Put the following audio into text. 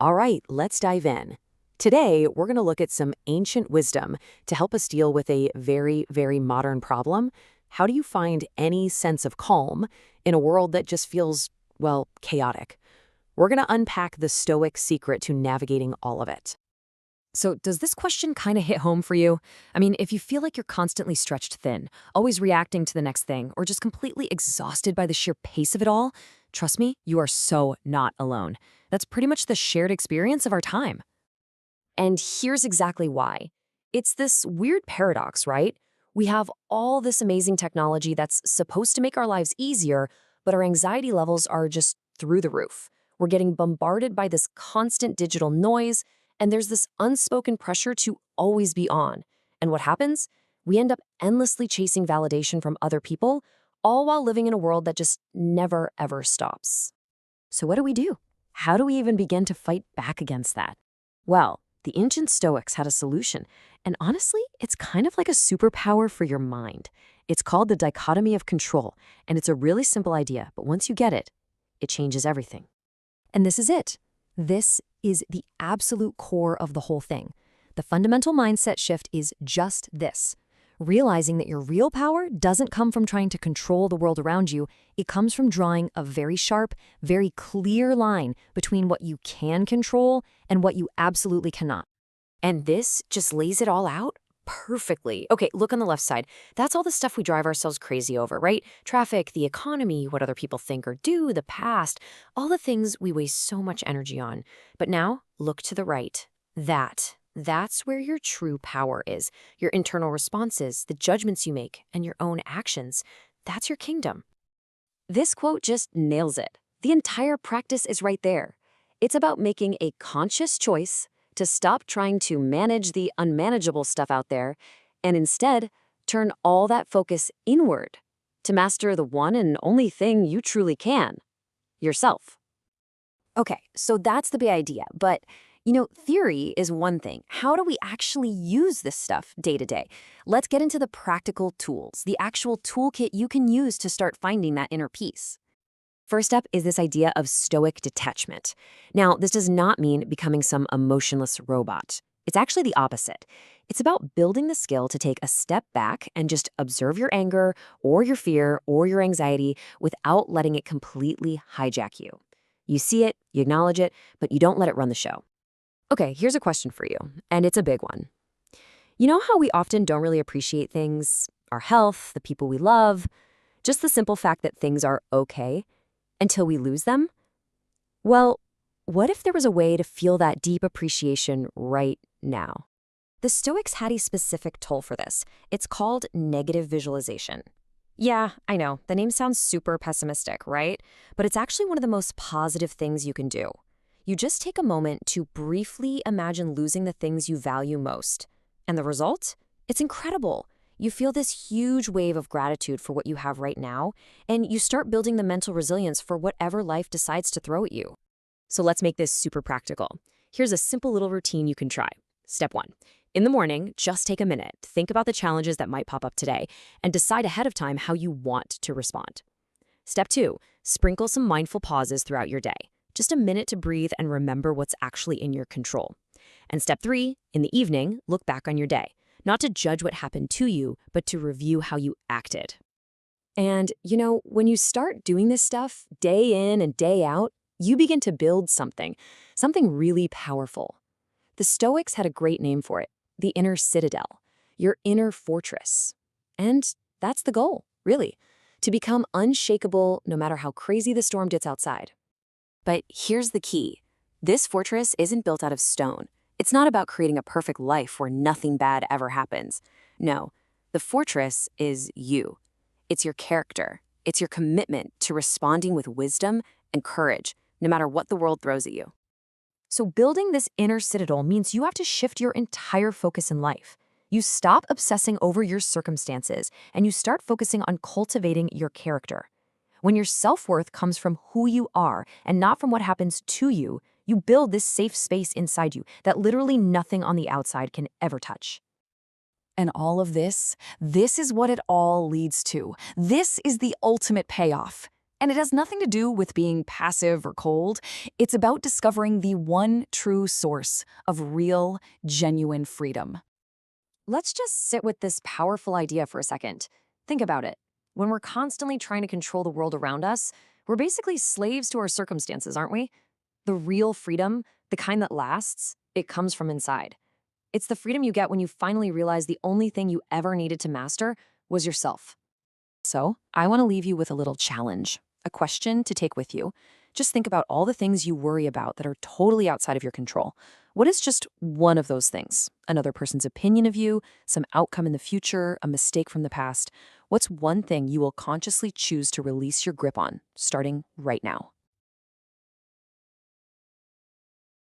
All right, let's dive in. Today, we're going to look at some ancient wisdom to help us deal with a very, very modern problem. How do you find any sense of calm in a world that just feels, well, chaotic? We're going to unpack the Stoic secret to navigating all of it. So, does this question kind of hit home for you? I mean, if you feel like you're constantly stretched thin, always reacting to the next thing, or just completely exhausted by the sheer pace of it all, trust me, you are so not alone. That's pretty much the shared experience of our time. And here's exactly why. It's this weird paradox, right? We have all this amazing technology that's supposed to make our lives easier, but our anxiety levels are just through the roof. We're getting bombarded by this constant digital noise, and there's this unspoken pressure to always be on. And what happens? We end up endlessly chasing validation from other people, all while living in a world that just never, ever stops. So what do we do? How do we even begin to fight back against that? Well, the ancient Stoics had a solution, and honestly, it's kind of like a superpower for your mind. It's called the dichotomy of control, and it's a really simple idea, but once you get it, it changes everything. And this is it. This is the absolute core of the whole thing. The fundamental mindset shift is just this. Realizing that your real power doesn't come from trying to control the world around you, it comes from drawing a very sharp, very clear line between what you can control and what you absolutely cannot. And this just lays it all out perfectly. Okay, look on the left side. That's all the stuff we drive ourselves crazy over, right? Traffic, the economy, what other people think or do, the past, all the things we waste so much energy on. But now, look to the right. That's where your true power is. Your internal responses, the judgments you make, and your own actions. That's your kingdom. This quote just nails it. The entire practice is right there. It's about making a conscious choice to stop trying to manage the unmanageable stuff out there and instead turn all that focus inward to master the one and only thing you truly can, yourself. Okay, so that's the big idea, but theory is one thing. How do we actually use this stuff day to day? Let's get into the practical tools, the actual toolkit you can use to start finding that inner peace. First up is this idea of stoic detachment. Now, this does not mean becoming some emotionless robot. It's actually the opposite. It's about building the skill to take a step back and just observe your anger or your fear or your anxiety without letting it completely hijack you. You see it, you acknowledge it, but you don't let it run the show. Okay, here's a question for you, and it's a big one. You know how we often don't really appreciate things, our health, the people we love, just the simple fact that things are okay until we lose them? Well, what if there was a way to feel that deep appreciation right now? The Stoics had a specific tool for this. It's called negative visualization. Yeah, I know, the name sounds super pessimistic, right? But it's actually one of the most positive things you can do. You just take a moment to briefly imagine losing the things you value most. And the result? It's incredible. You feel this huge wave of gratitude for what you have right now, and you start building the mental resilience for whatever life decides to throw at you. So let's make this super practical. Here's a simple little routine you can try. Step 1. In the morning, just take a minute, think about the challenges that might pop up today, and decide ahead of time how you want to respond. Step 2. Sprinkle some mindful pauses throughout your day. Just a minute to breathe and remember what's actually in your control. And step 3, in the evening, look back on your day. Not to judge what happened to you, but to review how you acted. And, when you start doing this stuff day in and day out, you begin to build something really powerful. The Stoics had a great name for it, the inner citadel, your inner fortress. And that's the goal, really, to become unshakable no matter how crazy the storm gets outside. But here's the key. This fortress isn't built out of stone. It's not about creating a perfect life where nothing bad ever happens. No, the fortress is you. It's your character. It's your commitment to responding with wisdom and courage, no matter what the world throws at you. So building this inner citadel means you have to shift your entire focus in life. You stop obsessing over your circumstances, and you start focusing on cultivating your character. When your self-worth comes from who you are and not from what happens to you, you build this safe space inside you that literally nothing on the outside can ever touch. And all of this is what it all leads to. This is the ultimate payoff. And it has nothing to do with being passive or cold. It's about discovering the one true source of real, genuine freedom. Let's just sit with this powerful idea for a second. Think about it. When we're constantly trying to control the world around us, we're basically slaves to our circumstances, aren't we? The real freedom, the kind that lasts, it comes from inside. It's the freedom you get when you finally realize the only thing you ever needed to master was yourself. So, I want to leave you with a little challenge, a question to take with you. Just think about all the things you worry about that are totally outside of your control. What is just one of those things? Another person's opinion of you, some outcome in the future, a mistake from the past? What's one thing you will consciously choose to release your grip on, starting right now?